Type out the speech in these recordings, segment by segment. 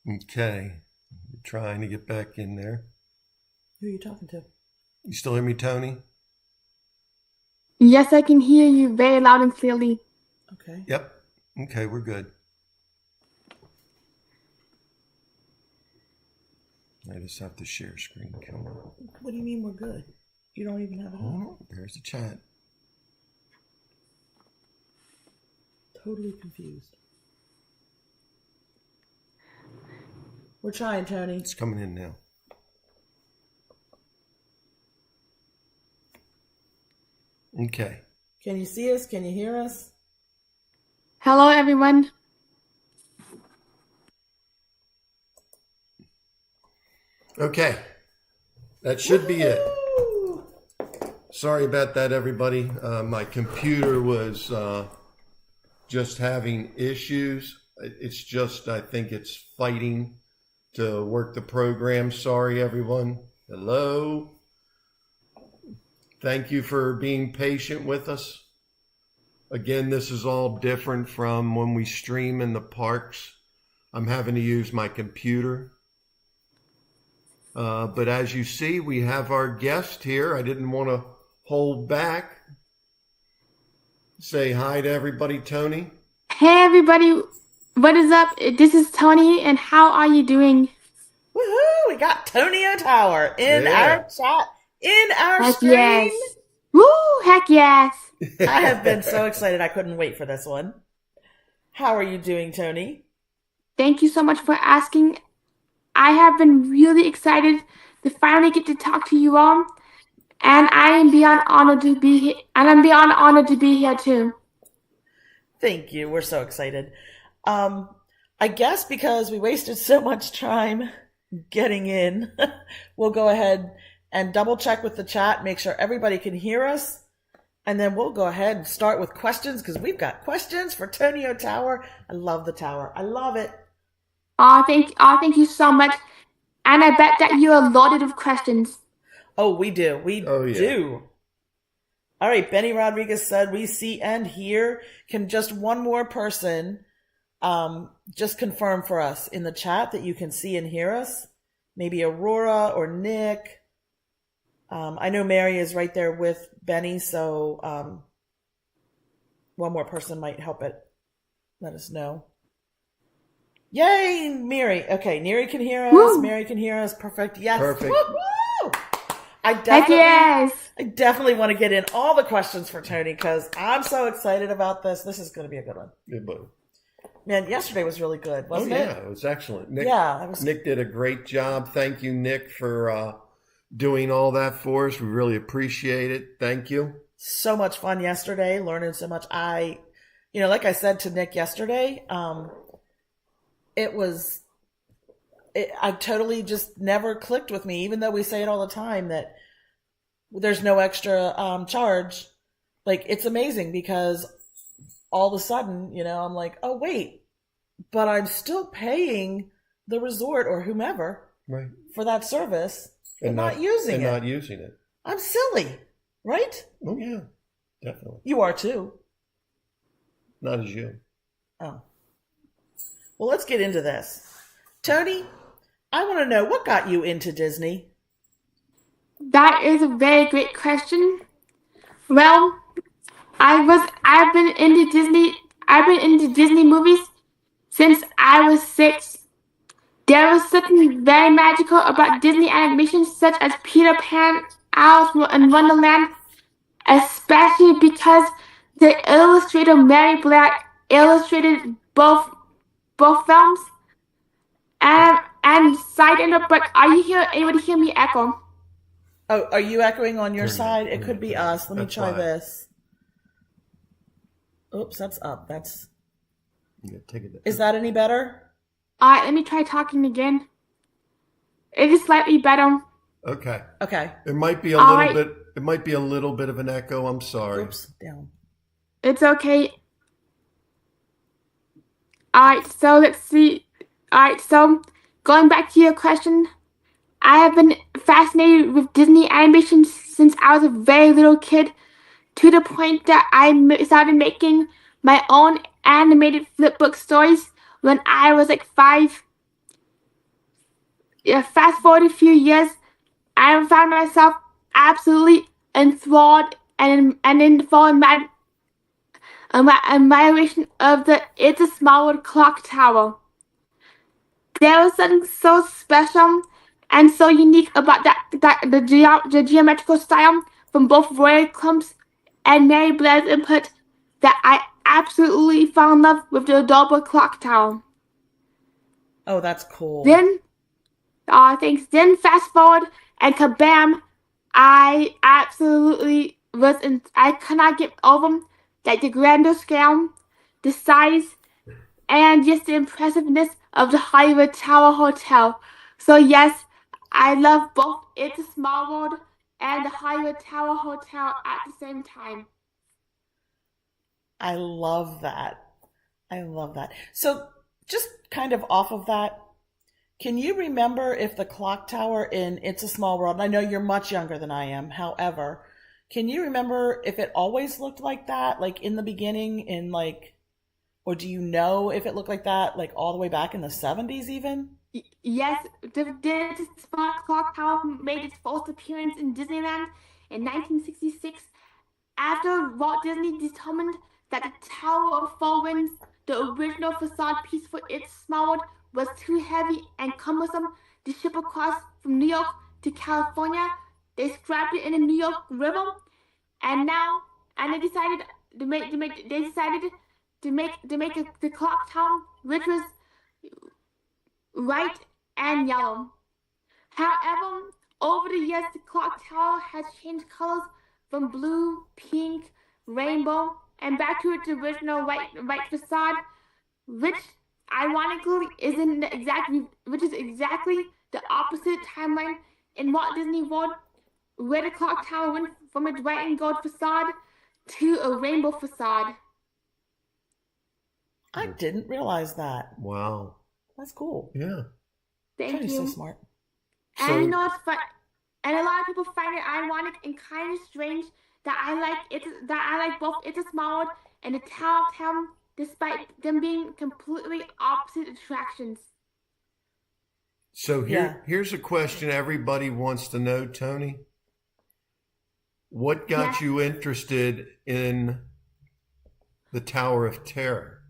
Okay. We're trying to get back in there. Who are you talking to? You still hear me, Tony? Yes, I can hear you very loud and clearly. Okay. Yep. Okay, we're good. I just have to share screen. Come on. What do you mean we're good? You don't even have it on. Oh, there's the chat. Totally confused. We're trying, Tony. It's coming in now. Okay. Can you see us? Can you hear us? Hello, everyone. Okay. That should be it. Sorry about that, everybody. My computer was just having issues. It's just, I think it's fighting to work the program. Sorry, everyone. Hello. Thank you for being patient with us. Again, this is all different from when we stream in the parks. I'm having to use my computer. But as you see, we have our guest here. I didn't want to hold back. Say hi to everybody, Tony. Hey, everybody. What is up? This is Tony, and how are you doing? Woohoo! We got Tonio Tower in our chat, in our Heck stream. yes. Woo! Heck yes. I have been so excited. I couldn't wait for this one. How are you doing, Tony? Thank you so much for asking. I have been really excited to finally get to talk to you all, and I am beyond honored to be here. And I'm beyond honored to be here too. Thank you. We're so excited. I guess because we wasted so much time getting in, we'll go ahead and double check with the chat, make sure everybody can hear us, and then we'll go ahead and start with questions because we've got questions for Tonio Tower. I love the tower. I love it. Thank you so much. And I bet that you are loaded with questions. Oh, we do. We do. All right. Benny Rodriguez said, we see and hear. Can just one more person just confirm for us in the chat that you can see and hear us? Maybe Aurora or Nick. I know Mary is right there with Benny, so one more person might help it. Let us know. Yay, Mary. Okay, Neri can hear us. Woo. Mary can hear us. Perfect. Yes. Perfect. Woo-hoo! Heck yes. I definitely want to get in all the questions for Tony because I'm so excited about this. This is going to be a good one. Good one. Man, yesterday was really good, wasn't it? Yeah, it was excellent. Nick, Nick did a great job. Thank you, Nick, for doing all that for us. We really appreciate it. Thank you. So much fun yesterday, learning so much. Like I said to Nick yesterday, I totally just never clicked with me, even though we say it all the time that there's no extra charge. Like, it's amazing because all of a sudden, I'm like, oh, wait, but I'm still paying the resort or whomever for that service and not using it. I'm silly, right? Oh, yeah, definitely. You are too. Not as you. Oh. Well, let's get into this. Tony, I want to know what got you into Disney? That is a very great question. Well, I've been into Disney movies since I was 6. There was something very magical about Disney animations such as Peter Pan, Alice in Wonderland, especially because the illustrator Mary Black illustrated both films. And side note, but are you able to hear me echo? Oh, are you echoing on your side? It could be us. Let me try this. Oops, that's up. Is that any better? Let me try talking again. It is slightly better. Okay. It might be a little bit. It might be a little bit of an echo. I'm sorry. Oops, down. It's okay. Alright, so let's see. Alright, so going back to your question, I have been fascinated with Disney animation since I was a very little kid, to the point that I started making my own animated flipbook stories when I was like 5. fast forward a few years, I found myself absolutely enthralled and in full admiration of the It's a Small World clock tower. There was something so special and so unique about the geometrical style from both Roy Clump's and Mary Blair's input that I absolutely fell in love with the adorable clock tower. Oh, that's cool. Then, thanks. Then fast forward and kabam! I absolutely I could not get over like the grander scale, the size, and just the impressiveness of the Hollywood Tower Hotel. So yes, I love both It's a Small World and the Hollywood Tower Hotel at the same time. I love that. I love that. So just kind of off of that, can you remember if the clock tower in It's a Small World, and I know you're much younger than I am, however, can you remember if it always looked like that, like in the beginning, or do you know if it looked like that, like all the way back in the 70s even? Yes, the Small Clock Tower made its first appearance in Disneyland in 1966 after Walt Disney determined that the Tower of Four Winds, the original facade piece for It's Small World, was too heavy and cumbersome to ship across from New York to California. They scrapped it in the New York River, and they decided the clock tower, which was white and yellow. However, over the years, the clock tower has changed colors from blue, pink, rainbow, and back to its original white facade, which ironically which is exactly the opposite timeline in Walt Disney World, where the clock tower went from its white and gold facade to a rainbow facade. I didn't realize that. Wow. That's cool. Yeah. Thank you. So smart. And you know what's fun? And a lot of people find it ironic and kind of strange that I like both It's a Small World and the Tower of Terror, despite them being completely opposite attractions. So here's a question everybody wants to know, Tony. What got you interested in the Tower of Terror?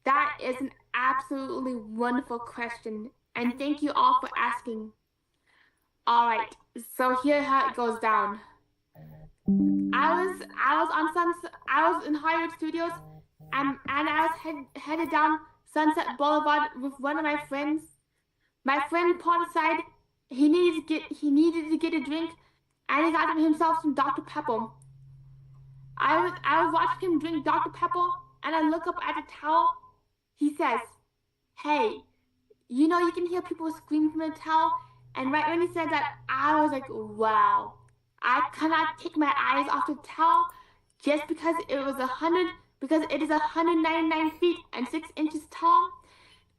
That is an absolutely wonderful question, and thank you all for asking. All right, so here how it goes down. I was in Hollywood Studios, and I was headed down Sunset Boulevard with one of my friends. My friend pulled aside. He needed to get a drink, and he got himself some Dr. Pepper. I was watching him drink Dr. Pepper, and I look up at the tower. He says, "Hey, you know you can hear people scream from the tower." And right when he said that, I was like, wow. I cannot take my eyes off the tower just because it is 199 feet and 6 inches tall.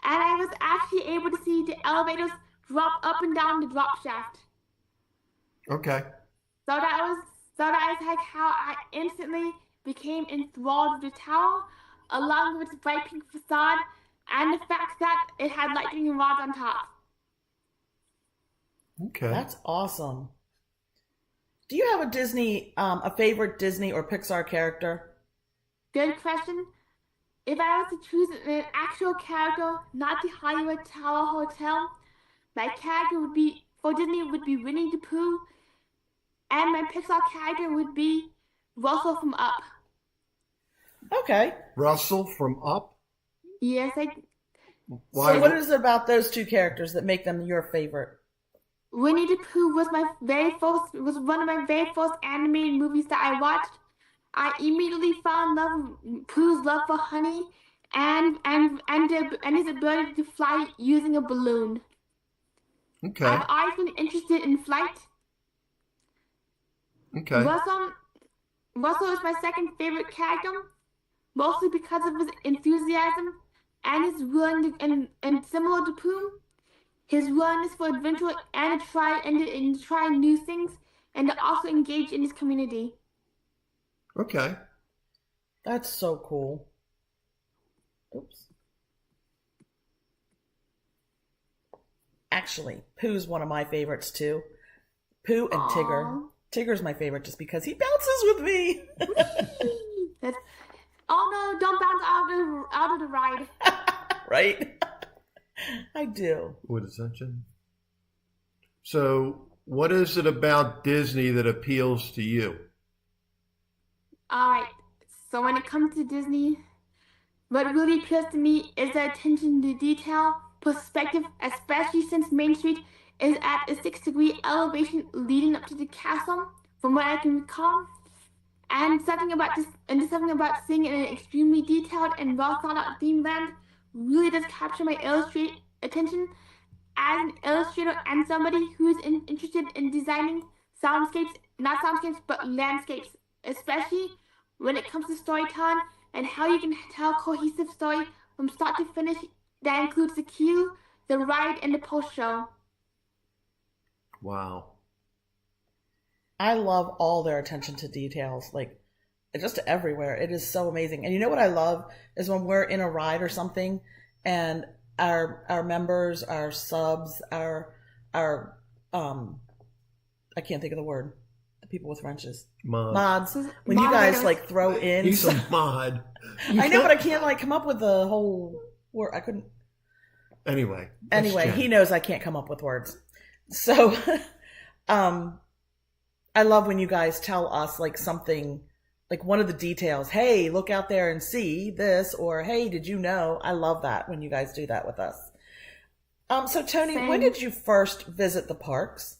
And I was actually able to see the elevators drop up and down the drop shaft. Okay. So that was like how I instantly became enthralled with the tower, along with its bright pink facade and the fact that it had lightning rods on top. Okay. That's awesome. Do you have a favorite Disney or Pixar character? Good question. If I was to choose an actual character, not the Hollywood Tower Hotel, my character for Disney would be Winnie the Pooh, and my Pixar character would be Russell from Up. Okay. Russell from Up? Yes, So what is it about those two characters that make them your favorite? Winnie the Pooh was one of my very first animated movies that I watched. I immediately fell in love with Pooh's love for honey and his ability to fly using a balloon. Okay. I've always been interested in flight. Okay. Russell is my second favorite character, mostly because of his enthusiasm and his willingness, and similar to Pooh, his willingness for adventure and to try new things, and to also engage in his community. Okay. That's so cool. Oops. Actually, Pooh's one of my favorites too. Pooh and Tigger. Tigger's my favorite just because he bounces with me. Oh no, don't bounce out of the ride. Right? I do. What is that, Jen? So, what is it about Disney that appeals to you? Alright, so when it comes to Disney, what really appeals to me is the attention to detail, perspective, especially since Main Street is at a 6-degree elevation leading up to the castle, from what I can recall. And something about seeing it in an extremely detailed and well thought out themed land really does capture my attention as an illustrator and somebody who is interested in designing not soundscapes, but landscapes, especially when it comes to storytelling and how you can tell a cohesive story from start to finish that includes the queue, the ride, and the post-show. Wow. I love all their attention to details, like just everywhere. It is so amazing. And you know what I love is when we're in a ride or something and our members, our subs, our I can't think of the word. The people with wrenches. Mods. When you guys like throw in He's a mod. I know, but I can't like come up with the whole word. I couldn't. Anyway, he knows I can't come up with words. So I love when you guys tell us like something, like one of the details. Hey, look out there and see this, or hey, did you know? I love that when you guys do that with us. So Tony, when did you first visit the parks?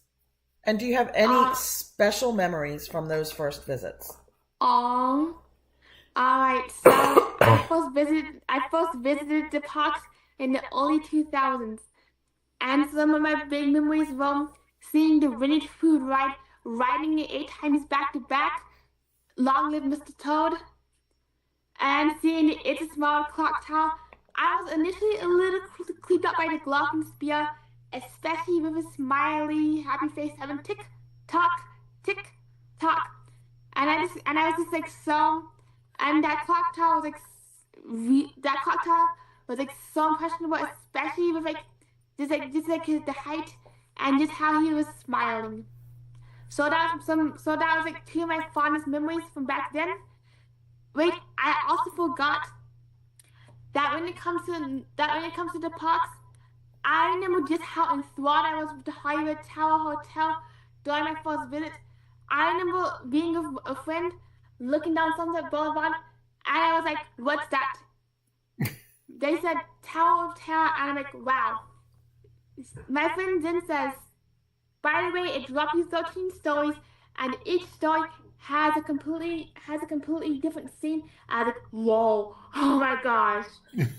And do you have any special memories from those first visits? All right. So I first visited the parks in the early 2000s, and some of my big memories were seeing the Winnie the Pooh ride, riding it 8 times back to back. Long live Mr. Toad, and seeing the It's a Small Clock Tower. I was initially a little creeped out by the glockenspiel, especially with a smiley, happy face having tick tock, and I was just like so, and that clock tower was like so impressionable, especially with just like the height and just how he was smiling. So that was like 2 of my fondest memories from back then. Wait, I also forgot that when it comes to the parks, I remember just how enthralled I was with the Hollywood Tower Hotel during my first visit. I remember being with a friend looking down Sunset Boulevard, and I was like, "What's that?" They said Tower of Terror, and I'm like, "Wow." My friend then says, "By the way, it dropped you 13 stories, and each story has a completely different scene." I was like, "Whoa, oh my gosh!"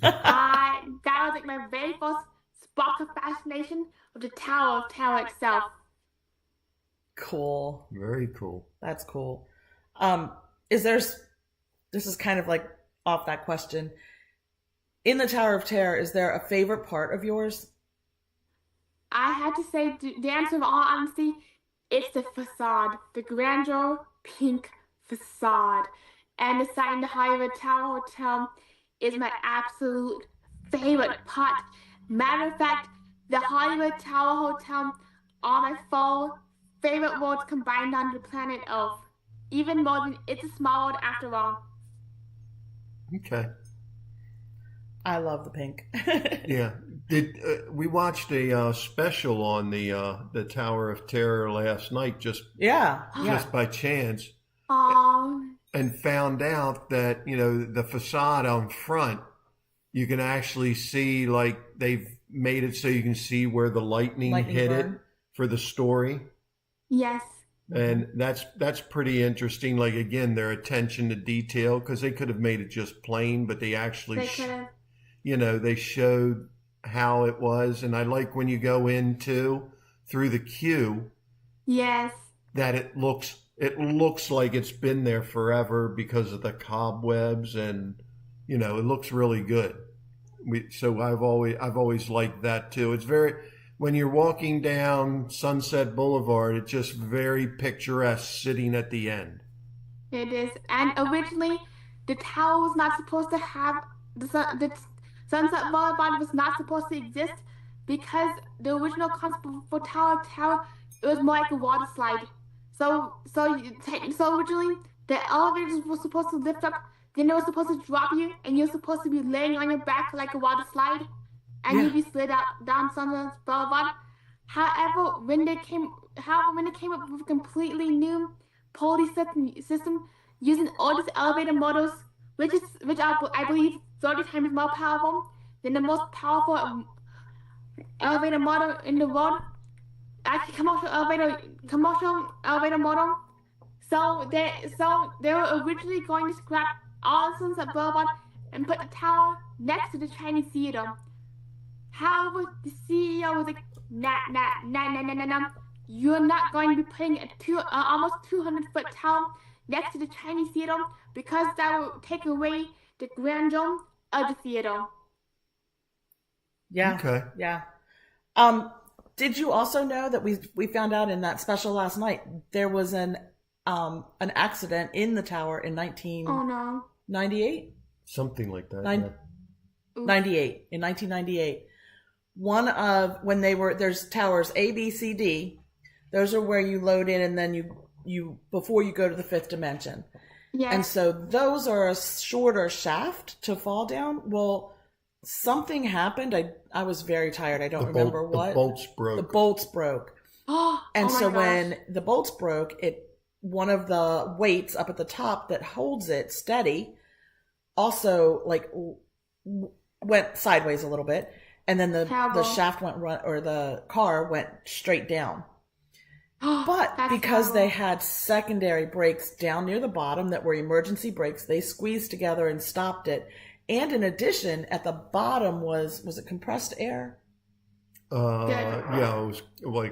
That was like my very first spark of fascination with the Tower of Terror itself. Cool. Very cool. That's cool. This is kind of like off that question. In the Tower of Terror, is there a favorite part of yours? I had to say, the answer of all honesty, it's the facade, the grandeur pink facade. And the sign, the Hollywood Tower Hotel, is my absolute favorite part. Matter of fact, the Hollywood Tower Hotel are my 4 favorite worlds combined on the planet Earth. Even more than It's a Small World after all. Okay. I love the pink. Yeah. We watched a special on the Tower of Terror last night just by chance. And found out that, the facade on front, you can actually see, like, they've made it so you can see where the lightning hit it for the story. Yes. And that's pretty interesting. Like, again, their attention to detail, because they could have made it just plain, but they actually, they showed how it was. And I like when you go through the queue. Yes. That it looks like it's been there forever because of the cobwebs, and it looks really good. So I've always liked that too. It's when you're walking down Sunset Boulevard, it's just very picturesque sitting at the end. It is. And originally, the tower was not supposed to have the Sunset Boulevard was not supposed to exist because the original concept for Tower of Terror, it was more like a water slide. So originally the elevators were supposed to lift up, then it was supposed to drop you, and you're supposed to be laying on your back like a water slide, and Yeah. you'd be slid out down Sunset Boulevard. However, when it came up with a completely new pulley system using oldest elevator models, which I believe 30 times more powerful than the most powerful elevator model in the world, actually commercial elevator model. So they were originally going to scrap all Sunset Boulevard and put the tower next to the Chinese theater. However, the CEO was like, nah, nah, nah, nah, nah, nah, nah. You're not going to be putting almost 200-foot tower next to the Chinese theater because that will take away the grandeur of the theater. Yeah. Okay. Yeah. Did you also know that we found out in that special last night there was an accident in the tower in 1998? Something like that. In 1998. One of there's towers A, B, C, D. Those are where you load in and then you before you go to the fifth dimension. Yeah. And so those are a shorter shaft to fall down. Well, something happened. I was very tired. I don't remember what. The bolts broke. The bolts broke. And so when the bolts broke, one of the weights up at the top that holds it steady also like went sideways a little bit, and then the shaft the car went straight down. But because they had secondary brakes down near the bottom that were emergency brakes, they squeezed together and stopped it. And in addition, at the bottom was it compressed air? Yeah, it was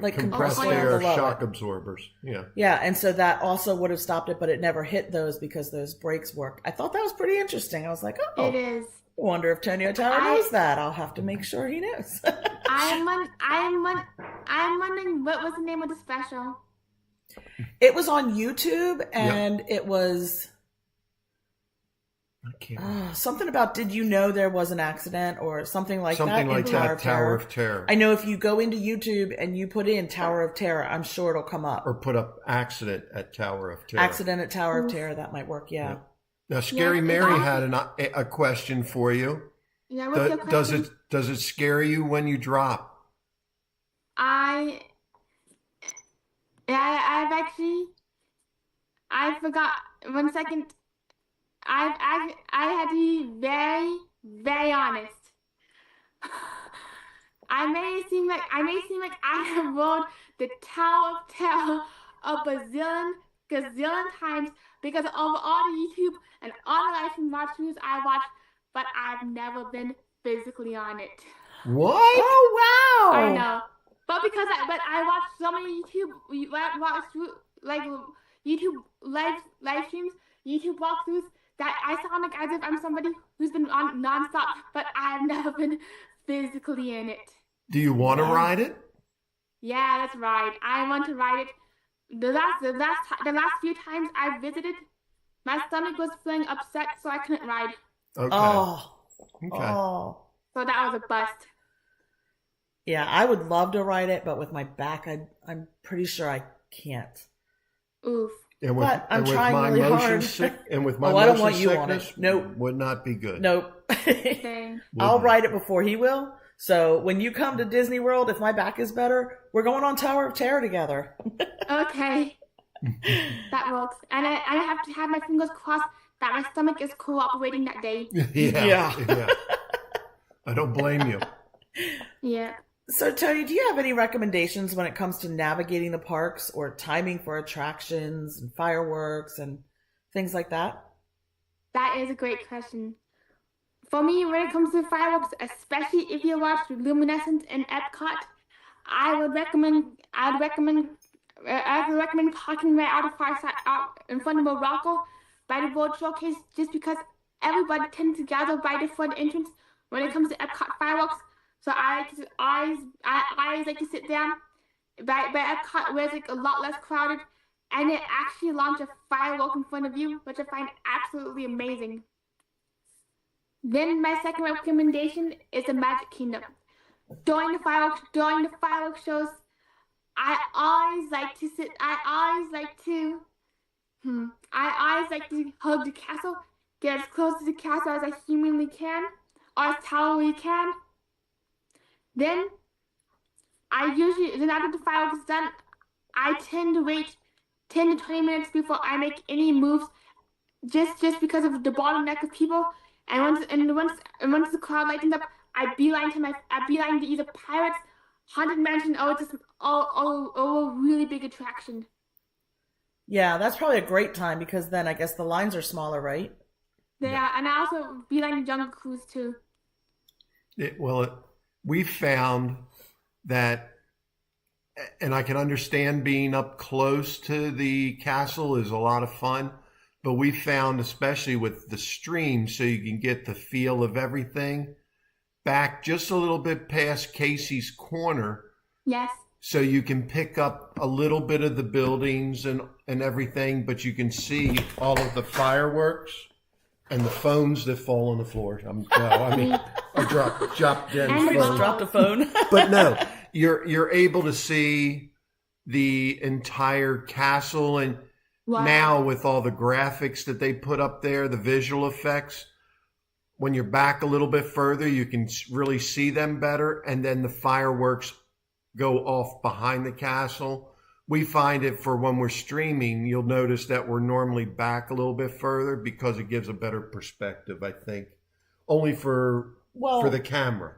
like compressed air shock absorbers. Yeah. Yeah, and so that also would have stopped it, but it never hit those because those brakes worked. I thought that was pretty interesting. I was like, oh, it is. I wonder if Tonio Tower knows that. I'll have to make sure he knows. I'm wondering what was the name of the special. It was on YouTube, and it was something about, did you know there was an accident or something like that? Something like that, Tower of Terror. I know if you go into YouTube and you put in Tower of Terror, I'm sure it'll come up. Or put up accident at Tower of Terror. Accident at Tower of Terror, that might work, yeah. Now, Scary Mary had a question for you. Yeah, what's your question? Does it scare you when you drop? I forgot. 1 second. I had to be very, very honest. I may seem like I have rolled the Tower of Terror a gazillion times because of all the YouTube and all the live stream watchers I watch, but I've never been physically on it. What? Oh wow! I know, but I watch so many YouTube live streams, YouTube walkthroughs, that I sound like as if I'm somebody who's been on nonstop, but I've never been physically in it. Do you want to ride it? Yeah, that's right. I want to ride it. The last few times I visited, my stomach was feeling upset, so I couldn't ride. Okay. Okay. So that was a bust. Yeah, I would love to ride it, but with my back, I'm pretty sure I can't. Oof. But I'm trying really hard. And with my I don't want motion you on it. sickness, Nope. would not be good. Nope. I'll ride it before he will. So when you come to Disney World, if my back is better, we're going on Tower of Terror together. Okay. That works. And I have to have my fingers crossed that my stomach is cooperating that day. Yeah. I don't blame you. Yeah. So, Tony, do you have any recommendations when it comes to navigating the parks or timing for attractions and fireworks and things like that? That is a great question. For me, when it comes to fireworks, especially if you watch Luminescence in Epcot, I would recommend parking right out in front of Morocco by the World Showcase, just because everybody tends to gather by the front entrance when it comes to Epcot fireworks. So I always like to sit down by Epcot where it's like a lot less crowded, and it actually launch a firework in front of you, which I find absolutely amazing. Then my second recommendation is the Magic Kingdom. during the fireworks shows, I always like to hug the castle, get as close to the castle as I humanly can, or as tall we can. Then after the fireworks is done, I tend to wait 10 to 20 minutes before I make any moves, just because of the bottleneck of people. And once the crowd lightens up, I beeline to either Pirates, Haunted Mansion, or just a really big attraction. Yeah, that's probably a great time because then I guess the lines are smaller, right? Yeah, and I also beeline to Jungle Cruise too. We found that, and I can understand being up close to the castle is a lot of fun, but we found, especially with the stream, so you can get the feel of everything, back just a little bit past Casey's Corner. Yes. So you can pick up a little bit of the buildings and everything, but you can see all of the fireworks and the phones that fall on the floor. I dropped dead phone. Just dropped a phone. But no, you're able to see the entire castle, and wow. Now with all the graphics that they put up there, the visual effects, when you're back a little bit further, you can really see them better, and then the fireworks go off behind the castle. We find it for when we're streaming, you'll notice that we're normally back a little bit further because it gives a better perspective, I think. Only for the camera.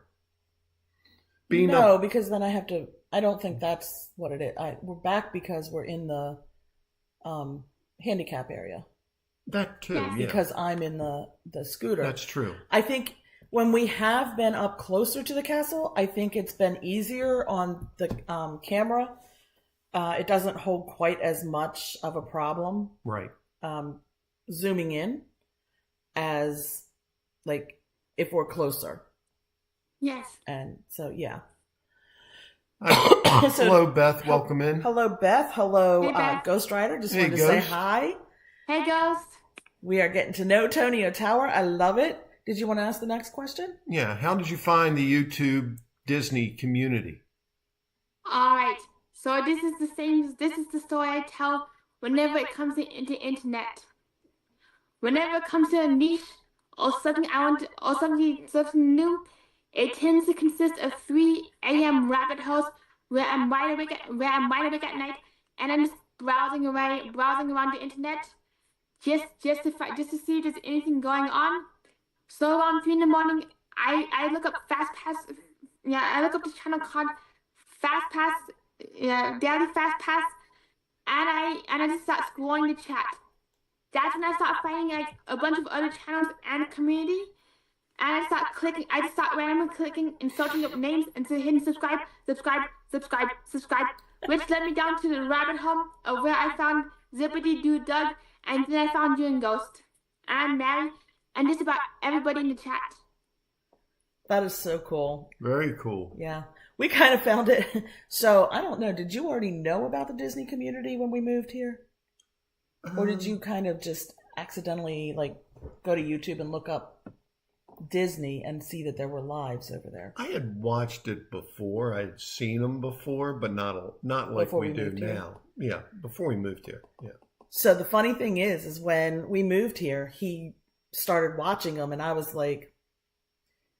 Because then I don't think that's what it is. We're back because we're in the handicap area. That too, yeah. Because I'm in the scooter. That's true. I think when we have been up closer to the castle, I think it's been easier on the camera. It doesn't hold quite as much of a problem. Right. Zooming in as like if we're closer. Yes. And so, yeah. Hello, Beth. Welcome in. Hello, Beth. Hello, hey, Beth. Ghost Rider. Just hey, wanted to Ghost. say hi. Hey, Ghost. We are getting to know Tonio Tower. I love it. Did you want to ask the next question? Yeah. How did you find the YouTube Disney community? All right. So this is the story I tell whenever it comes into internet. Whenever it comes to a niche or something something new, it tends to consist of 3 a.m. rabbit holes where I'm wide awake at night, and I'm just browsing around the internet just to see if there's anything going on. So around 3 in the morning, I look up Fast Pass. Yeah, I look up this channel called Fast Pass. Yeah, Daily Fast Pass, and I just start scrolling the chat. That's when I start finding like a bunch of other channels and community, and I just start randomly clicking and searching up names and hitting subscribe, which led me down to the rabbit hole of where I found Zippity Doo Doug, and then I found you and Ghost, and Mary, and just about everybody in the chat. That is so cool. Very cool. Yeah. We kind of found it. So, I don't know. Did you already know about the Disney community when we moved here? Or did you kind of just accidentally go to YouTube and look up Disney and see that there were lives over there? I had watched it before. I had seen them before, but not like Before we we do moved here? now. Yeah, before we moved here. Yeah. So the funny thing is when we moved here, he started watching them, and I was like,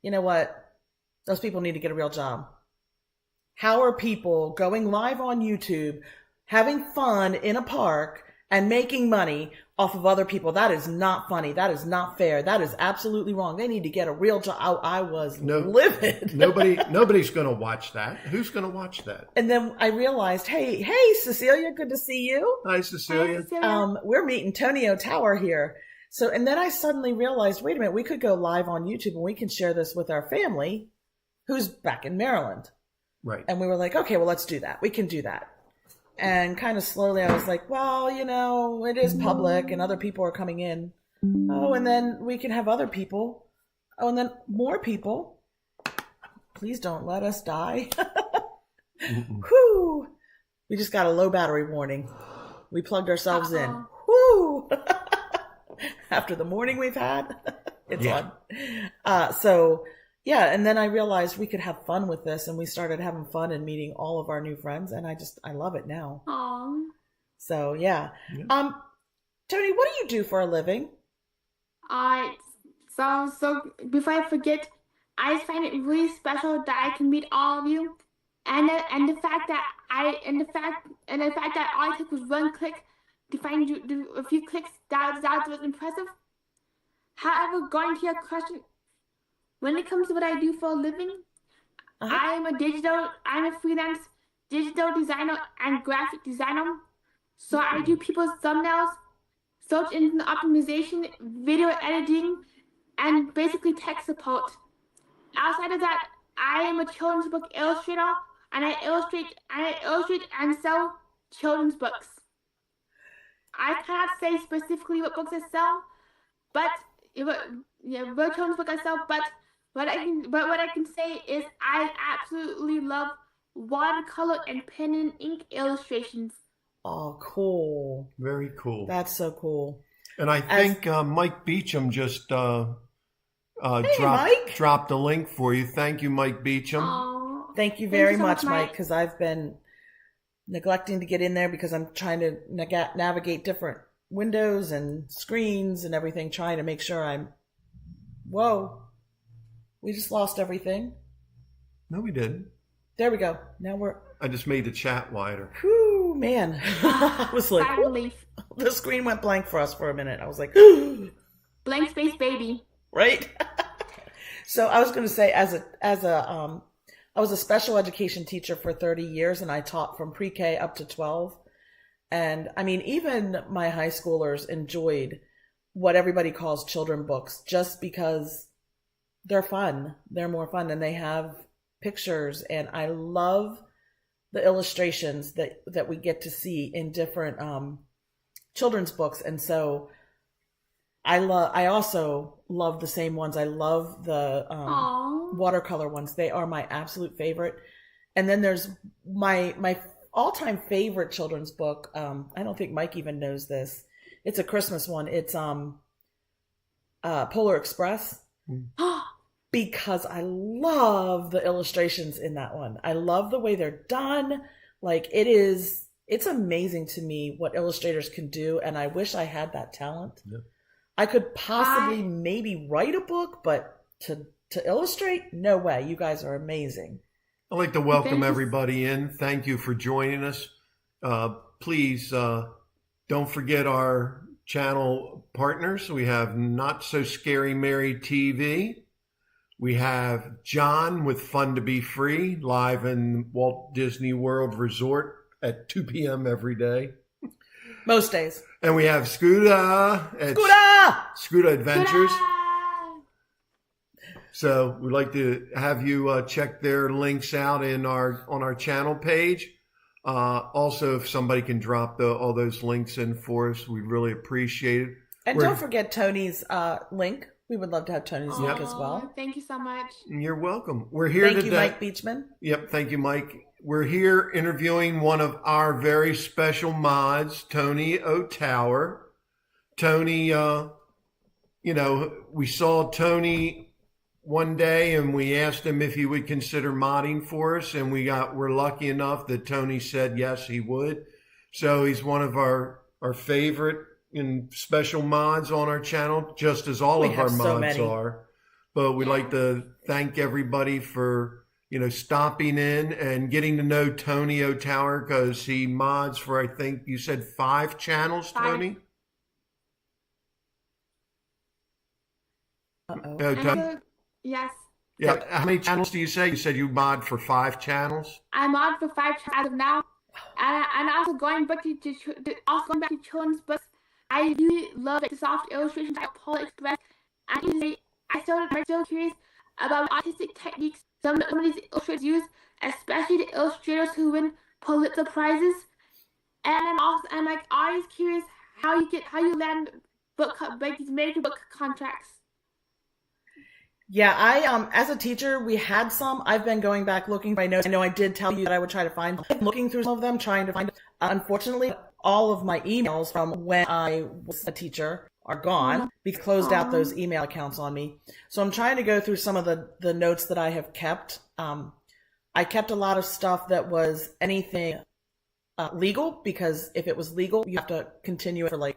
you know what? Those people need to get a real job. How are people going live on YouTube, having fun in a park, and making money off of other people? That is not funny. That is not fair. That is absolutely wrong. They need to get a real job. I was livid. Nobody's going to watch that. Who's going to watch that? And then I realized, hey, Cecilia, good to see you. Hi, Cecilia. We're meeting Tonio Tower here. So, and then I suddenly realized, wait a minute, we could go live on YouTube and we can share this with our family who's back in Maryland. Right. And we were like, okay, well, let's do that. We can do that. And kind of slowly I was like, well, it is public and other people are coming in. Oh, and then we can have other people. Oh, and then more people. Please don't let us die. Whew. We just got a low battery warning. We plugged ourselves in. Whew. After the morning we've had, it's on. So yeah, and then I realized we could have fun with this, and we started having fun and meeting all of our new friends, and I love it now. Aww. So yeah. Yeah. Tony, what do you do for a living? Alright, so before I forget, I just find it really special that I can meet all of you, and the fact that all I took was one click to find you, a few clicks. That was impressive. However, going to your question, when it comes to what I do for a living, I'm a freelance digital designer and graphic designer. So I do people's thumbnails, search engine optimization, video editing, and basically tech support. Outside of that, I am a children's book illustrator, and I illustrate and sell children's books. I cannot say specifically what books I sell, but what children's book I sell. But what I can say is I absolutely love watercolor and pen and ink illustrations. Oh, cool. Very cool. That's so cool. And I think Mike Beecham just Mike. dropped a link for you. Thank you, Mike Beecham. Aww. Thank you very much, Mike, because I've been neglecting to get in there because I'm trying to navigate different windows and screens and everything, trying to make sure Whoa. We just lost everything. No, we didn't. There we go. Now I just made the chat wider. Whew, man. I was like, the screen went blank for us for a minute. I was like, blank space baby. Right? So I was going to say, I was a special education teacher for 30 years, and I taught from pre-K up to 12. And I mean, even my high schoolers enjoyed what everybody calls children books just because they're fun. They're more fun, and they have pictures, and I love the illustrations that we get to see in different children's books. And so I also love the same ones. I love the watercolor ones. They are my absolute favorite. And then there's my all-time favorite children's book. I don't think Mike even knows this. It's a Christmas one. It's Polar Express. Because I love the illustrations in that one. I love the way they're done. Like it's amazing to me what illustrators can do, and I wish I had that talent. Yeah. I could possibly maybe write a book, but to illustrate, no way. You guys are amazing. I'd like to welcome everybody in. Thank you for joining us. Please don't forget our channel partners. We have Not So Scary Mary TV. We have John with Fun to Be Free, live in Walt Disney World Resort at 2 p.m. every day. Most days. And we have Scooter Adventures. So we'd like to have you check their links out on our channel page. Also, if somebody can drop all those links in for us, we'd really appreciate it. And don't forget Tony's link. We would love to have Tony's link as well. Thank you so much. You're welcome. We're here today. Thank you, Mike Beechman. Yep, thank you, Mike. We're here interviewing one of our very special mods, Tony O'Tower. Tony, we saw Tony one day and we asked him if he would consider modding for us, and we're lucky enough that Tony said yes, he would. So he's one of our favorite and special mods on our channel, just as all of our mods are. But we'd like to thank everybody for stopping in and getting to know Tony O'Tower, because he mods for, I think you said 5 channels, Tony? Uh-oh. Yes. Yeah. How many channels do you say? You said you mod for 5 channels? I mod for 5 channels as of now. And also going back to children's books, I really love the soft illustrations like Polar Express. I'm still curious about artistic techniques some of these illustrators use, especially the illustrators who win Pulitzer prizes. And I'm always curious how you land these major book contracts. Yeah, I as a teacher, we had some. I've been going back looking for my notes. I know I did tell you that I would try to find them. Looking through some of them, trying to find. Unfortunately, all of my emails from when I was a teacher are gone. We closed out those email accounts on me. So I'm trying to go through some of the notes that I have kept. I kept a lot of stuff that was anything legal, because if it was legal, you have to continue it for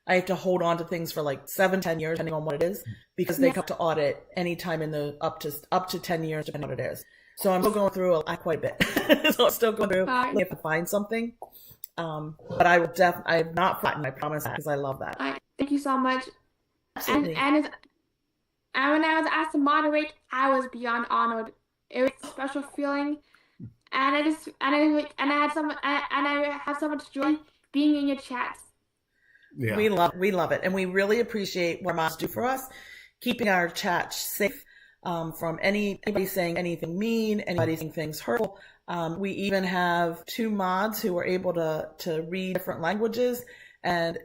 I have to hold on to things for 7-10 years, depending on what it is, because they come to audit anytime in the up to 10 years, depending on what it is. So I'm still going through quite a bit. So I'm still going through if I find something. But I will I have not forgotten, I promise, because I love that. Thank you so much. Absolutely. And when I was asked to moderate, I was beyond honored. It was a special feeling, and I have so much joy being in your chats. Yeah. We love it, and we really appreciate what mods do for us, keeping our chat safe from anybody saying anything mean, anybody saying things hurtful. We even have 2 mods who are able to read different languages, and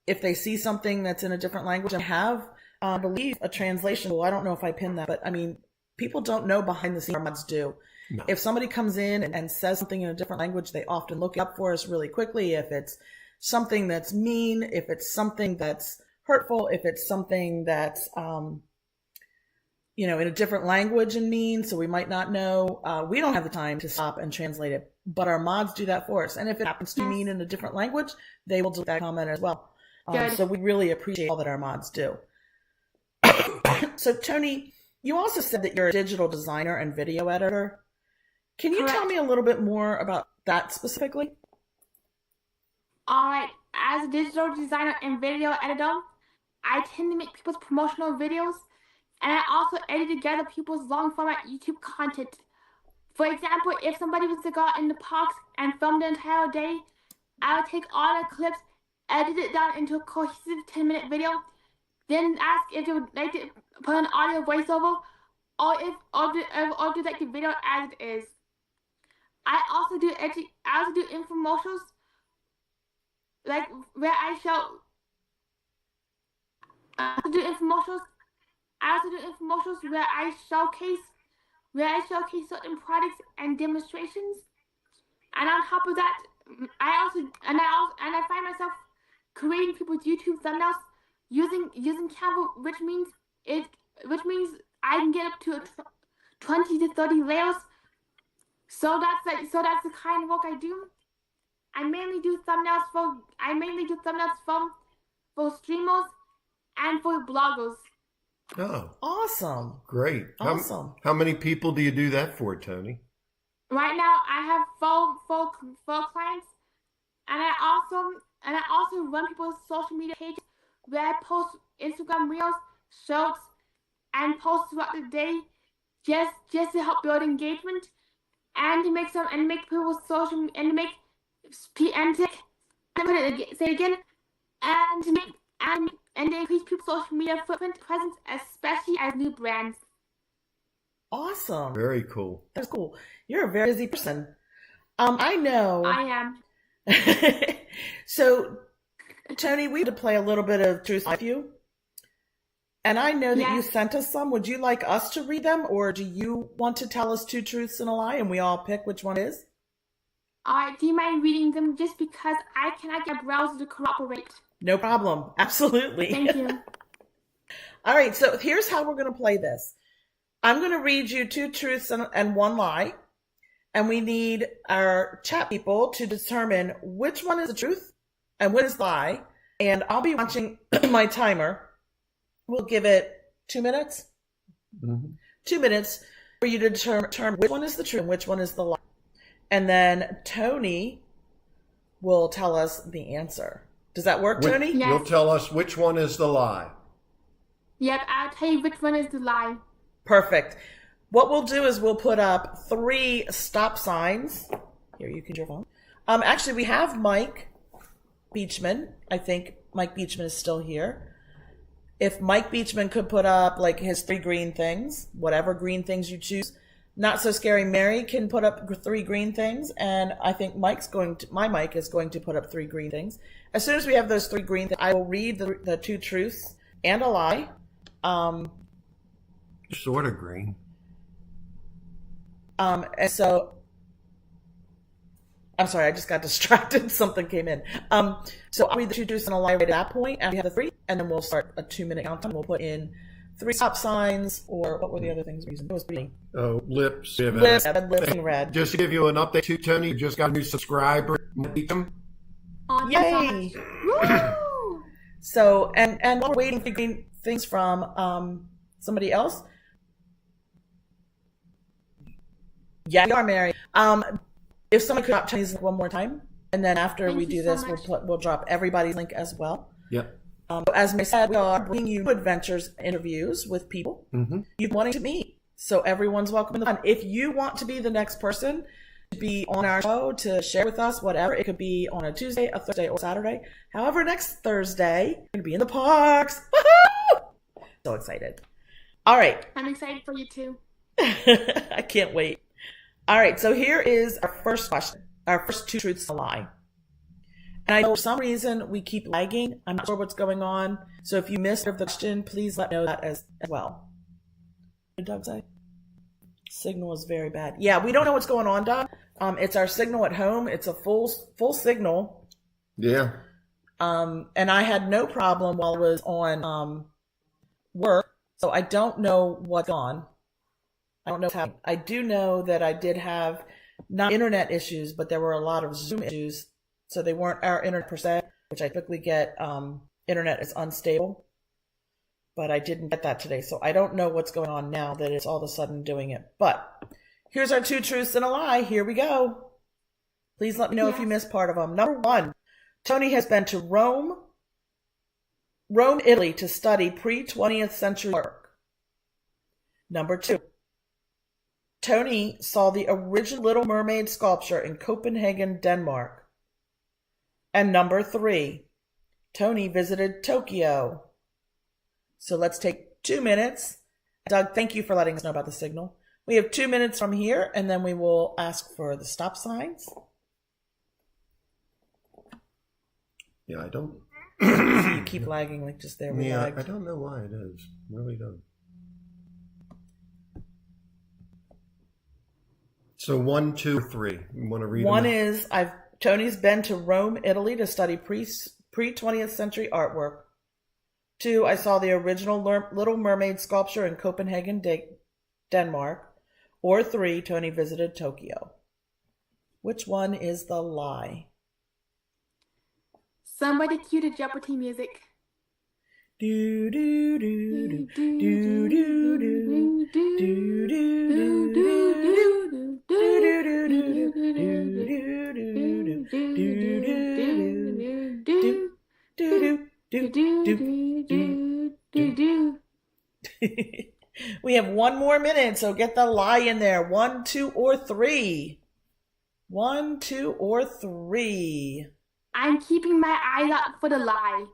if they see something that's in a different language, and have, I believe, a translation. Well, I don't know if I pinned that, but I mean, people don't know behind the scenes what mods do. No. If somebody comes in and says something in a different language, they often look it up for us really quickly. If it's something that's mean, if it's something that's hurtful, if it's something that's, in a different language and mean, so we might not know. We don't have the time to stop and translate it, but our mods do that for us. And if it happens to mean in a different language, they will do that comment as well. So we really appreciate all that our mods do. So Tony, you also said that you're a digital designer and video editor. Can you tell me a little bit more about that specifically? All right. As a digital designer and video editor, I tend to make people's promotional videos, and I also edit together people's long format YouTube content. For example, if somebody was to go out in the parks and film the entire day, I would take all the clips, edit it down into a cohesive 10-minute video, then ask if they would like to put an audio voiceover, or do like the video as it is. I also do infomercials, like where I also do infomercials where I showcase certain products and demonstrations. And on top of that, I find myself creating people's YouTube thumbnails using Canva, which means I can get up to 20 to 30 layers. So that's the kind of work I do. I mainly do thumbnails for streamers and for bloggers. Oh, awesome! Great. Awesome. How many people do you do that for, Tony? Right now, I have four clients, and I also run people's social media pages where I post Instagram reels, shorts, and posts throughout the day, just to help build engagement and to make people's social and to make and to increase people's social media footprint presence, especially as new brands. Awesome. Very cool. That's cool. You're a very busy person. I know. I am. So, Tony, we had to play a little bit of Truth with You. And I know that you sent us some. Would you like us to read them, or do you want to tell us 2 truths and a lie and we all pick which one it is? Do you mind reading them, just because I cannot get a browser to cooperate? No problem. Absolutely. Thank you. All right. So here's how we're going to play this. I'm going to read you 2 truths and 1 lie. And we need our chat people to determine which one is the truth and what is the lie. And I'll be watching my timer. We'll give it 2 minutes. Mm-hmm. 2 minutes for you to determine which one is the truth and which one is the lie. And then Tony will tell us the answer. Does that work, Tony? Yes. You'll tell us which one is the lie. Yep, I'll tell you which one is the lie. Perfect. What we'll do is we'll put up 3 stop signs. Here, you can use your phone. Actually, we have Mike Beachman. I think Mike Beachman is still here. If Mike Beachman could put up his 3 green things, whatever green things you choose. Not So Scary Mary can put up 3 green things, and I think my mic is going to put up 3 green things. As soon as we have those 3 green things, I will read the 2 truths and a lie. Sort of green. And so I'm sorry, I just got distracted. Something came in. So I'll read the two truths and a lie right at that point, and we have the three, and then we'll start a 2-minute countdown. We'll put in 3 stop signs, or what were the other things? It was reading. Oh, lips. Lips, red. Just to give you an update too, Tony, you just got a new subscriber. Yay! Woo! So, and while we're waiting for things from somebody else. Yeah, you are, Mary. If someone could drop Chinese one more time, and then after Thank we you do so this, much. we'll drop everybody's link as well. Yep. As Mary said, we are bringing you adventures, interviews with people you're wanting to meet. So everyone's welcome in the fun. If you want to be the next person to be on our show, to share with us, whatever, it could be on a Tuesday, a Thursday, or Saturday. However, next Thursday, we're going to be in the parks. Woohoo! So excited. All right. I'm excited for you too. I can't wait. All right, so here is our first question. Our first two truths and a lie. And I know for some reason we keep lagging. I'm not sure what's going on. So if you missed the question, please let me know that as well. What did Doug say? Signal is very bad. Yeah, we don't know what's going on, Doug. It's our signal at home. It's a full signal. Yeah. And I had no problem while I was on work. So I don't know what's on. I don't know what's happening. I do know that I did have not internet issues, but there were a lot of Zoom issues. So they weren't our internet per se, which I typically get internet is unstable. But I didn't get that today. So I don't know what's going on now that it's all of a sudden doing it. But here's our two truths and a lie. Here we go. Please let me know if you missed part of them. Number 1, Tony has been to Rome, Italy to study pre-20th century work. Number 2, Tony saw the original Little Mermaid sculpture in Copenhagen, Denmark. And number 3, Tony visited Tokyo. So let's take 2 minutes. Doug, thank you for letting us know about the signal. We have 2 minutes from here, and then we will ask for the stop signs. Yeah, I don't. You keep lagging like just there. Yeah, lagged. I don't know why it is. Really don't. So 1, 2, 3. You want to read 1 them? is Tony's been to Rome, Italy to study pre-20th century artwork. 2, I saw the original Little Mermaid sculpture in Copenhagen, Denmark. Or 3, Tony visited Tokyo. Which one is the lie? Somebody cue the Jeopardy music. Do do do do do do do do do do. We have 1 more minute, so get the lie in there. 1, 2, or 3. 1, 2, or 3. I'm keeping my eyes out for the lie.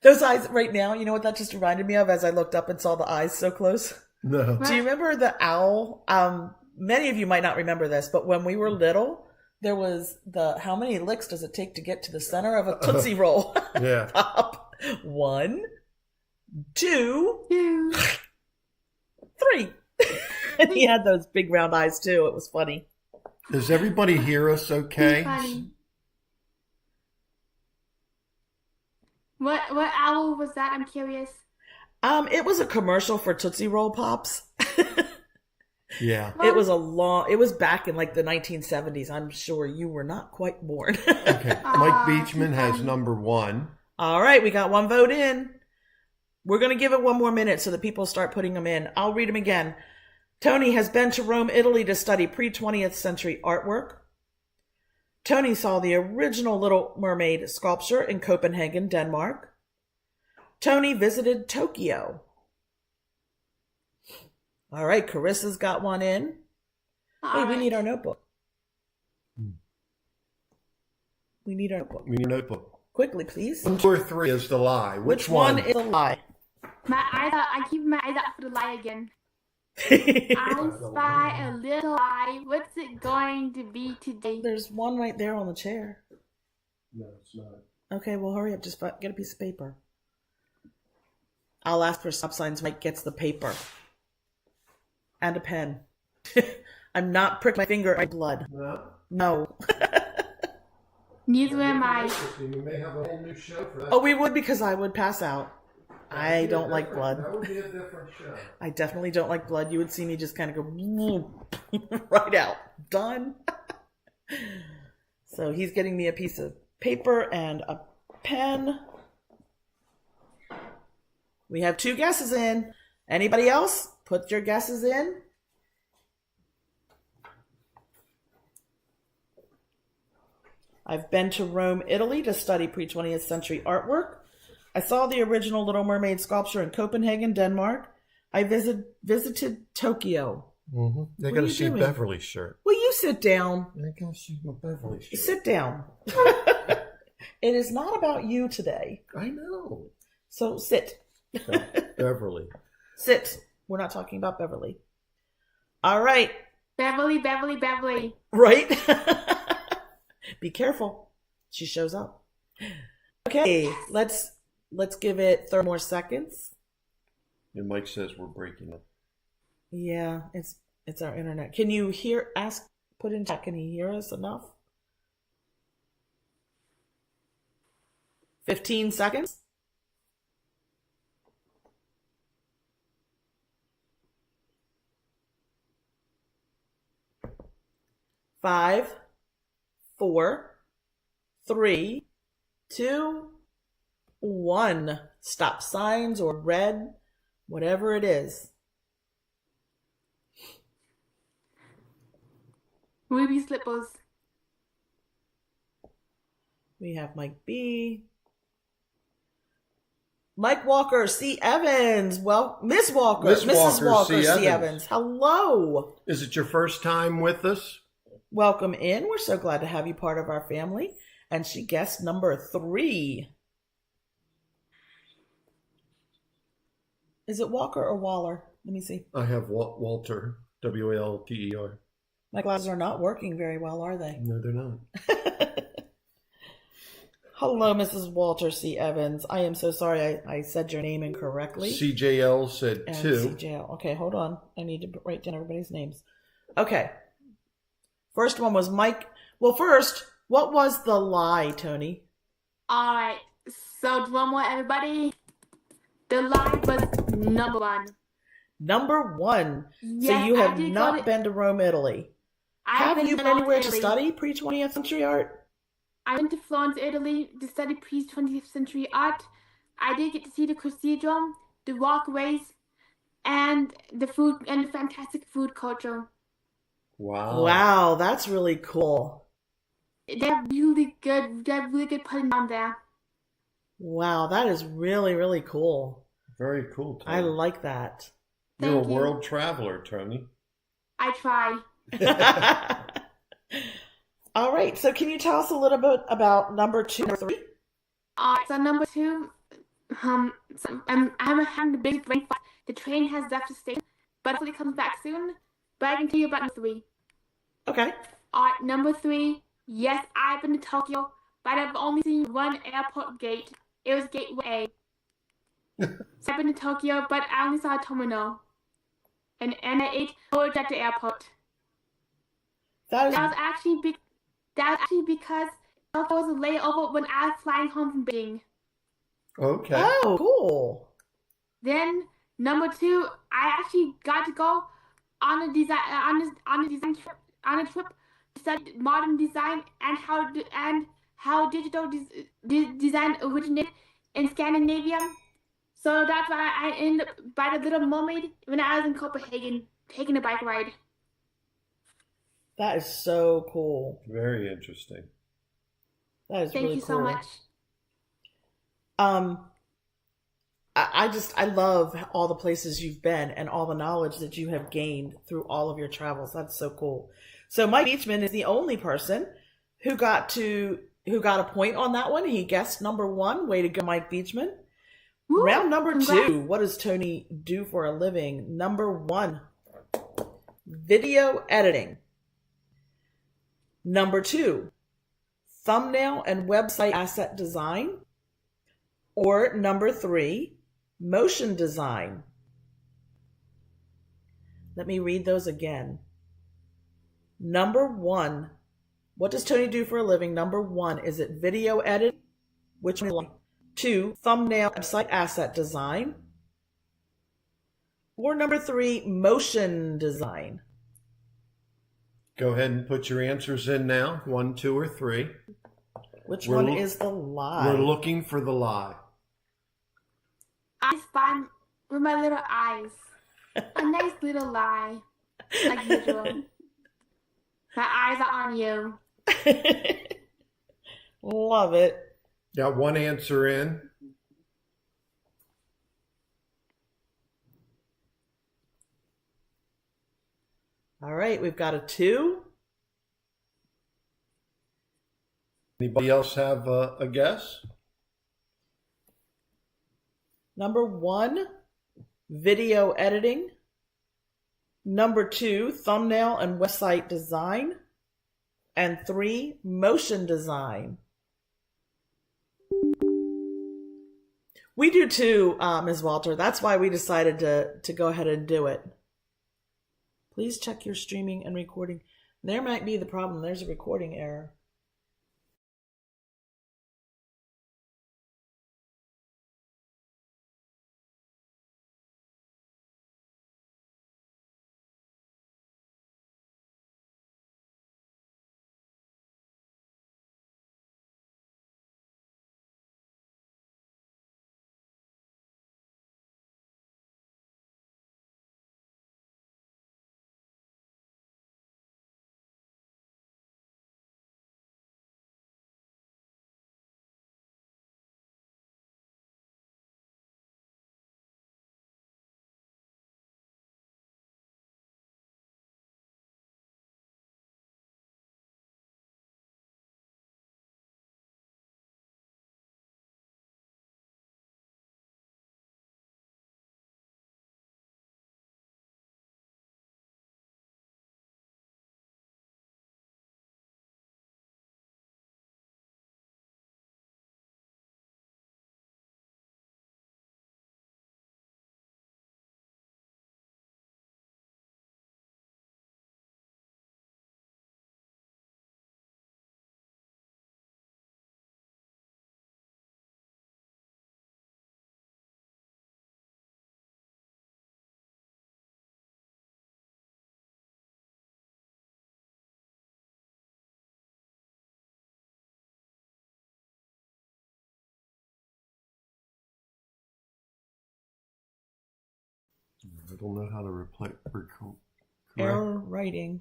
Those eyes right now, you know what that just reminded me of as I looked up and saw the eyes so close? No. Do you remember the owl? Many of you might not remember this, but when we were little, there was how many licks does it take to get to the center of a Tootsie Roll? Yeah. Pop. 1, 2, 3. And he had those big round eyes too. It was funny. Does everybody hear us okay? Funny. What owl was that? I'm curious. It was a commercial for Tootsie Roll Pops. Yeah. It was back in like the 1970s. I'm sure you were not quite born. Okay. Mike Beachman has number 1. All right, we got 1 vote in. We're going to give it 1 more minute so that people start putting them in. I'll read them again. Tony has been to Rome, Italy to study pre-20th century artwork. Tony saw the original Little Mermaid sculpture in Copenhagen, Denmark. Tony visited Tokyo. All right, Carissa's got 1 in. Hey, we need our notebook. We need our notebook. We need a notebook. Quickly, please. 1, 2, or 3 is the lie. Which one? is a lie? I keep my eyes out for the lie again. I spy a little lie. What's it going to be today? There's 1 right there on the chair. No, it's not. Okay, well, hurry up. Just get a piece of paper. I'll ask for stop signs. Mike gets the paper. And a pen. I'm not pricking my finger at my blood. No. Neither am I. We may have a whole new show for that. Oh, we would, because I would pass out. I don't like blood. That would be a different show. I definitely don't like blood. You would see me just kind of go right out. Done. So he's getting me a piece of paper and a pen. We have 2 guesses in. Anybody else? Put your guesses in. I've been to Rome, Italy to study pre-20th century artwork. I saw the original Little Mermaid sculpture in Copenhagen, Denmark. I visited Tokyo. Mm-hmm. They got to see Beverly's shirt. Will you sit down? They got to see Beverly's shirt. Sit down. It is not about you today. I know. So sit. Beverly. Sit. We're not talking about Beverly. All right. Beverly. Right? Be careful. She shows up. Okay, let's give it 30 more seconds. Your mic says we're breaking up. Yeah, it's our internet. Can you put in chat, can he hear us enough? 15 seconds. 5, 4, 3, 2, 1. Stop signs or red, whatever it is. Ruby slippers. We have Mike B. Mike Walker, C. Evans. Well, Miss Walker, Mrs. Walker, C. Evans. Hello. Is it your first time with us? Welcome in. We're so glad to have you part of our family. And she guessed number 3. Is it Walker or Waller? Let me see. I have Walter, W-A-L-T-E-R. My glasses are not working very well, are they? No, they're not. Hello, Mrs. Walter C. Evans. I am so sorry I said your name incorrectly. CJL said and 2. CJL. Okay, hold on. I need to write down everybody's names. Okay. First one was Mike. Well, first, what was the lie, Tony? All right. So, drum roll, everybody. The lie was number 1. Number 1. Yes, so you have not been to Rome, Italy. Have you been anywhere to study pre-20th century art? I went to Florence, Italy to study pre-20th century art. I did get to see the cathedral, the walkways, and the food and the fantastic food culture. Wow. Wow, that's really cool. They're really good putting down there. Wow, that is really, really cool. Very cool, Tony. I like that. You're a world traveler, Tony. I try. All right, so can you tell us a little bit about number 2 and 3? So number 2, I'm having the big brain fart. The train has left the station, but hopefully it comes back soon. But I can tell you about number 3. Okay. Number 3, yes, I've been to Tokyo, but I've only seen one airport gate. It was Gateway A. So I've been to Tokyo, but I only saw a terminal. And I ate forward at the airport. That was actually because Tokyo was a layover when I was flying home from Beijing. Okay. Oh, cool. Then number 2, I actually got to go on a design trip to study modern design and how digital design originated in Scandinavia. So that's why I ended up by the Little Mermaid when I was in Copenhagen taking a bike ride. That is so cool. Very interesting. That is really cool. Thank you so much. I love all the places you've been and all the knowledge that you have gained through all of your travels. That's so cool. So Mike Beachman is the only person who got a point on that one. He guessed number 1. Way to go, Mike Beachman. Woo, round number congrats. 2. What does Tony do for a living? Number 1. Video editing. Number 2. Thumbnail and website asset design. Or number 3. Motion design. Let me read those again. Number 1. What does Tony do for a living? Number 1. Is it video edit? Which one? 2. Thumbnail website asset design. Or number 3. Motion design. Go ahead and put your answers in now. 1, 2, or 3. Which one is the lie? We're looking for the lie. I spy with my little eyes. A nice little lie, like usual. My eyes are on you. Love it. Got one answer in. All right, we've got a 2. Anybody else have a guess? Number 1, video editing. Number 2, thumbnail and website design. And 3, motion design. We do too, Ms. Walter. That's why we decided to go ahead and do it. Please check your streaming and recording. There might be the problem. There's a recording error. I don't know how to correct. Error writing.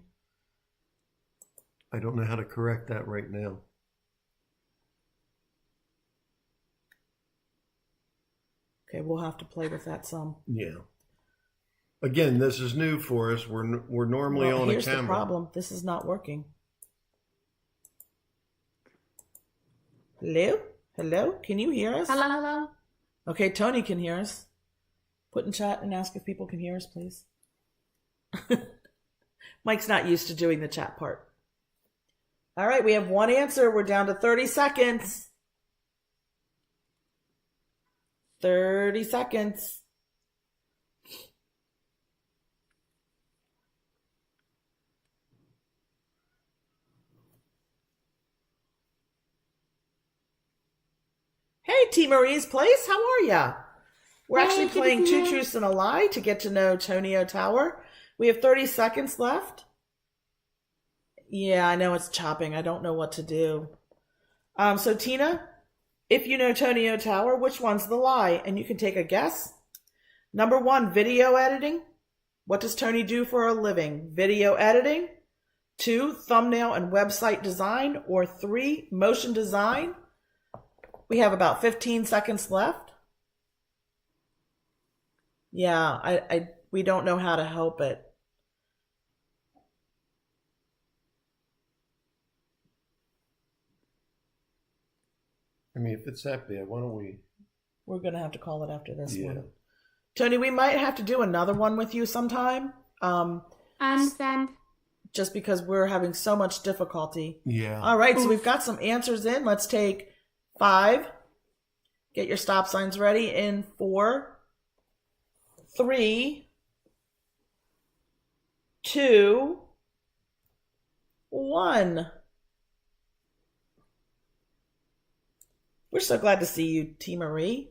I don't know how to correct that right now. Okay, we'll have to play with that some. Yeah. Again, this is new for us. We're normally on a camera. Here's the problem. This is not working. Hello? Hello? Can you hear us? Hello? Okay, Tony can hear us. Put in chat and ask if people can hear us, please. Mike's not used to doing the chat part. All right, we have one answer. We're down to 30 seconds. 30 seconds. Hey, T. Marie's Place, how are ya? We're actually playing Two Truths and a Lie to get to know Tonio Tower. We have 30 seconds left. Yeah, I know it's chopping. I don't know what to do. So Tina, if you know Tonio Tower, which one's the lie? And you can take a guess. Number 1, video editing. What does Tony do for a living? Video editing. 2, thumbnail and website design. Or 3, motion design. We have about 15 seconds left. Yeah, we don't know how to help it. I mean, if it's that bad, why don't we? We're going to have to call it after this one. Tony, we might have to do another one with you sometime. I understand. Just because we're having so much difficulty. Yeah. All right, so we've got some answers in. Let's take 5. Get your stop signs ready in 4, 3, 2, 1. We're so glad to see you, T. Marie.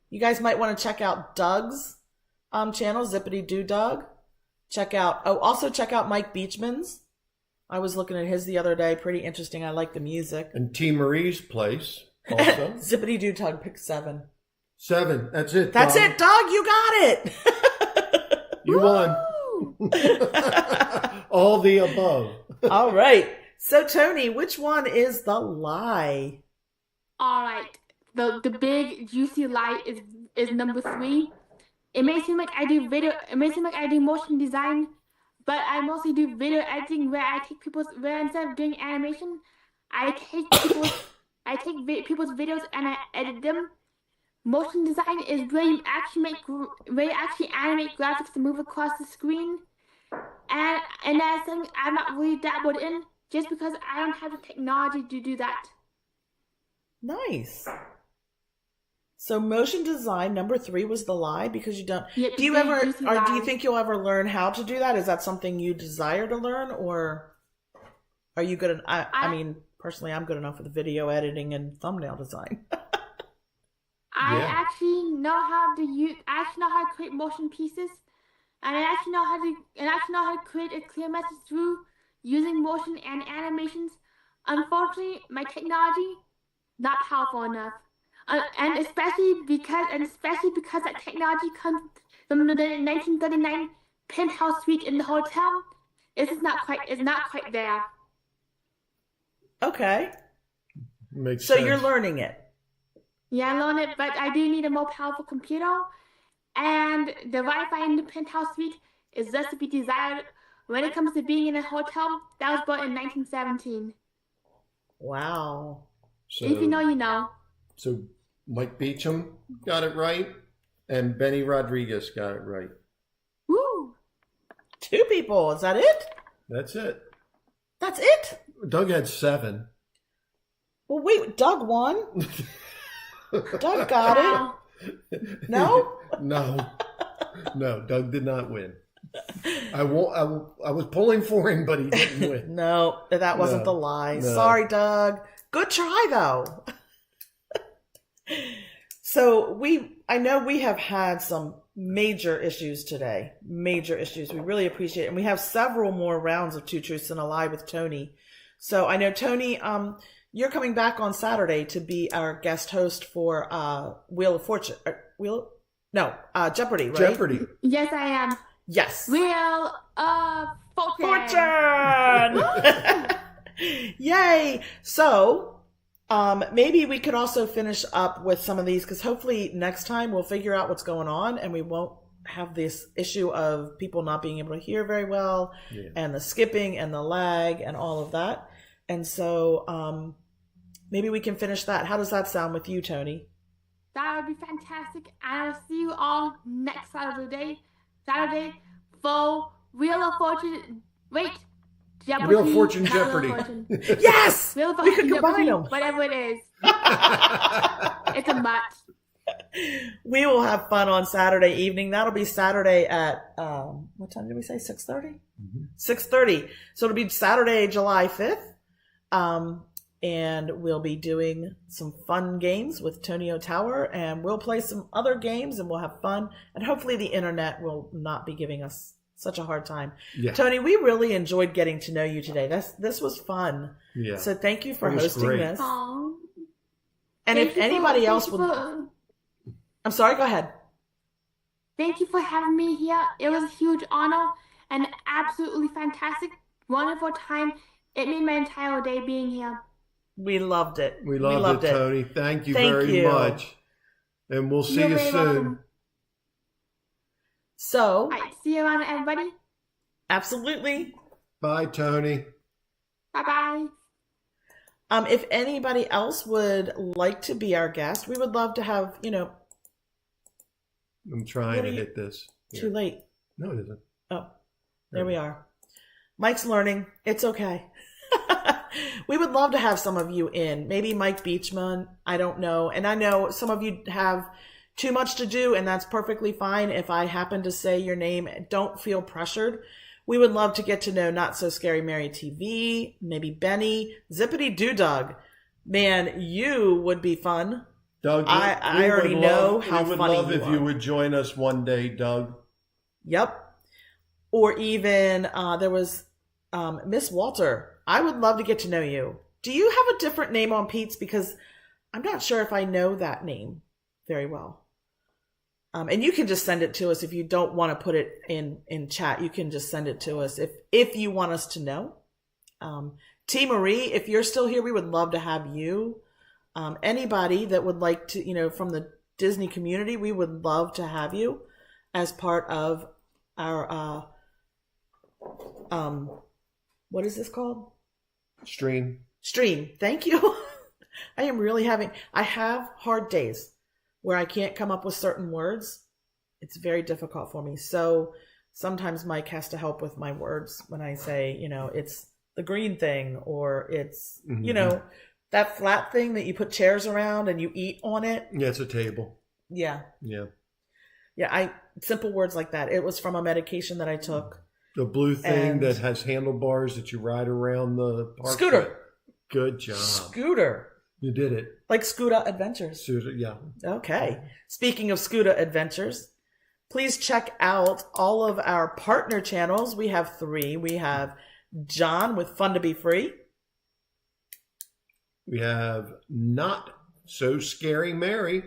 You guys might want to check out Doug's channel, Zippity Doo Doug. Also check out Mike Beachman's. I was looking at his the other day. Pretty interesting. I like the music. And T. Marie's place also. Zippity Doo Doug picked 7. 7. That's it. That's Doug. it, Doug. You got it. You won. All the above. All right. So, Tony, which one is the lie? All right. The big juicy lie is number 3. It may seem like I do motion design, but I mostly do video editing where instead of doing animation, I take people's videos and I edit them. Motion design is where you actually animate graphics to move across the screen, and that's something I'm not really dabbled in, just because I don't have the technology to do that. Nice. So motion design, number 3 was the lie because you don't. Yep, do you think you'll ever learn how to do that? Is that something you desire to learn, or are you good? I mean, personally, I'm good enough with video editing and thumbnail design. I actually know how to create motion pieces, and I actually know how to create a clear message through using motion and animations. Unfortunately, my technology not powerful enough. And especially because that technology comes from the 1939 penthouse suite in the hotel, it's not quite there. Okay. Makes so sense. You're learning it. Yeah, I learned it, but I do need a more powerful computer, and the Wi-Fi in the penthouse suite is less to be desired when it comes to being in a hotel that was built in 1917. Wow. So, if you know, you know. So Mike Beacham got it right, and Benny Rodriguez got it right. Woo! 2 people. Is that it? That's it. That's it? Doug had 7. Well, wait. Doug won? Doug got it. No? No, Doug did not win. I was pulling for him, but he didn't win. No, that wasn't the lie. No. Sorry, Doug. Good try, though. So I know we have had some major issues today. Major issues. We really appreciate it. And we have several more rounds of 2 Truths and a Lie with Tony. So I know, Tony, you're coming back on Saturday to be our guest host for Wheel of Fortune. Jeopardy, right? Jeopardy. Yes, I am. Yes. Wheel of Fortune! Yay! So, maybe we could also finish up with some of these, because hopefully next time we'll figure out what's going on and we won't have this issue of people not being able to hear very well, and the skipping and the lag and all of that. And so maybe we can finish that. How does that sound with you, Tony? That would be fantastic. And I'll see you all next Saturday for Wheel of Fortune. Wait. Jeopardy. Wheel of Fortune Jeopardy. Wheel of Fortune. Yes! Wheel of We Fortune could combine Jeopardy, them. whatever it is. It's a mutt. We will have fun on Saturday evening. That'll be Saturday at, what time did we say? 6:30? 6:30. So it'll be Saturday, July 5th. And we'll be doing some fun games with Tonio Tower, and we'll play some other games and we'll have fun. And hopefully the internet will not be giving us such a hard time. Yeah. Tony, we really enjoyed getting to know you today. This was fun. Yeah. So thank you for hosting this. Aww. And if anybody else would... I'm sorry, go ahead. Thank you for having me here. It was a huge honor and absolutely fantastic, wonderful time. It made my entire day being here. We loved it. We loved it, Tony. Thank you very much. And we'll see you soon. Welcome. So, see you around, everybody. Absolutely. Bye, Tony. Bye-bye. If anybody else would like to be our guest, we would love to have, I'm trying to hit this. Too late. No, it isn't. Oh, there we are. Mike's learning. It's okay. We would love to have some of you in. Maybe Mike Beachman. I don't know. And I know some of you have too much to do, and that's perfectly fine. If I happen to say your name, don't feel pressured. We would love to get to know Not So Scary Mary TV, maybe Benny, Zippity Doo Dog. Man, you would be fun. Doug, I already know how funny you are. We would love if you would join us one day, Doug. Yep. Or even there was Miss Walter. I would love to get to know you. Do you have a different name on Pete's? Because I'm not sure if I know that name very well. And you can just send it to us if you don't want to put it in chat. You can just send it to us if you want us to know. T. Marie, if you're still here, we would love to have you. Anybody that would like to, from the Disney community, we would love to have you as part of our, what is this called? Stream. Thank you. I have hard days where I can't come up with certain words. It's very difficult for me. So sometimes Mike has to help with my words when I say, it's the green thing, or it's, that flat thing that you put chairs around and you eat on it. Yeah, it's a table. Yeah. Yeah. Yeah, simple words like that. It was from a medication that I took. The blue thing that has handlebars that you ride around the park. Scooter. With. Good job. Scooter. You did it. Like Scooter Adventures. Yeah. Okay. Speaking of Scooter Adventures, please check out all of our partner channels. We have 3. We have John with Fun to Be Free. We have Not So Scary Mary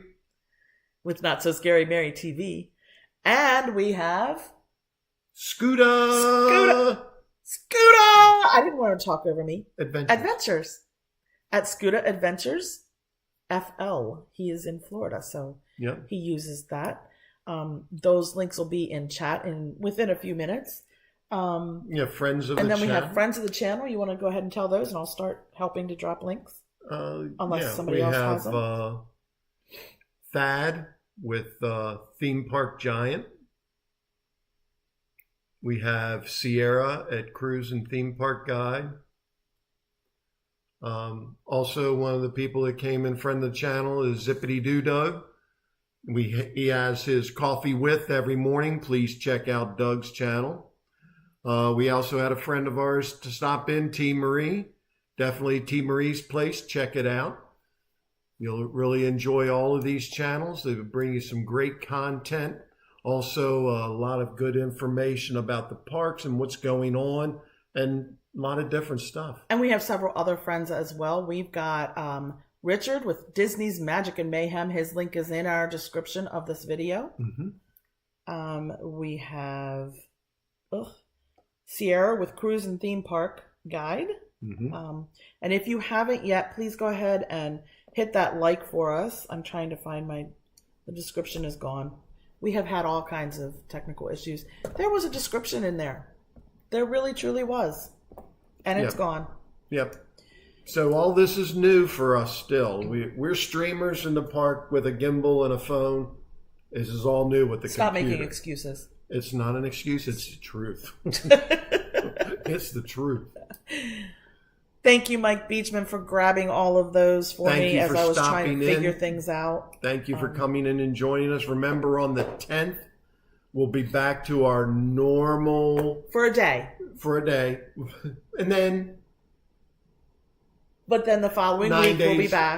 with Not So Scary Mary TV. And we have Scooter. I didn't want to talk over me. Adventures. At Scooter Adventures FL. He is in Florida, so he uses that. Those links will be in chat within a few minutes. Friends of the channel. And then we have friends of the channel. You want to go ahead and tell those, and I'll start helping to drop links. Unless somebody else has them. We have Thad with Theme Park Giant. We have Sierra at Cruise and Theme Park Guide. Also, one of the people that came in friend of the channel is Zippity Doo Dog. He has his coffee with every morning. Please check out Doug's channel. We also had a friend of ours to stop in, T. Marie. Definitely T. Marie's place. Check it out. You'll really enjoy all of these channels. They will bring you some great content. Also, a lot of good information about the parks and what's going on, and a lot of different stuff. And we have several other friends as well. We've got Richard with Disney's Magic and Mayhem. His link is in our description of this video. We have Sierra with Cruise and Theme Park Guide. And if you haven't yet, please go ahead and hit that like for us. I'm trying to find the description is gone. We have had all kinds of technical issues. There was a description in there. There really, truly was. And it's gone. Yep. So all this is new for us still. We're streamers in the park with a gimbal and a phone. This is all new with the computer. Stop making excuses. It's not an excuse. It's the truth. It's the truth. Thank you, Mike Beachman, for grabbing all of those for me as I was trying to figure things out. Thank you for coming in and joining us. Remember, on the 10th, we'll be back to our normal... For a day. And then... But then the following week, we'll be back.